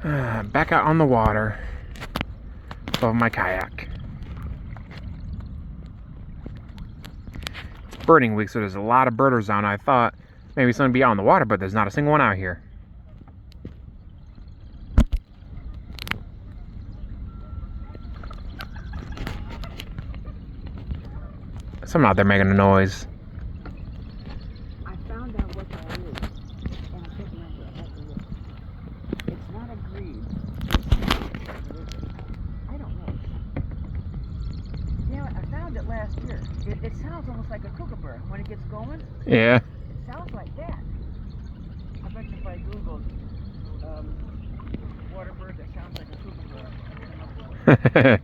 Back out on the water of my kayak. It's birding week, so there's a lot of birders on. I thought maybe something would be out on the water, but there's not a single one out here. Someone out there making a noise. I found out what that is, and I can't remember. I have to look. It's not a grebe. I don't know. Yeah, I found it last year. It sounds almost like a kookaburra when it gets going. Yeah. It sounds like that. I bet you if I Googled water bird that sounds like a kookaburra, I don't know.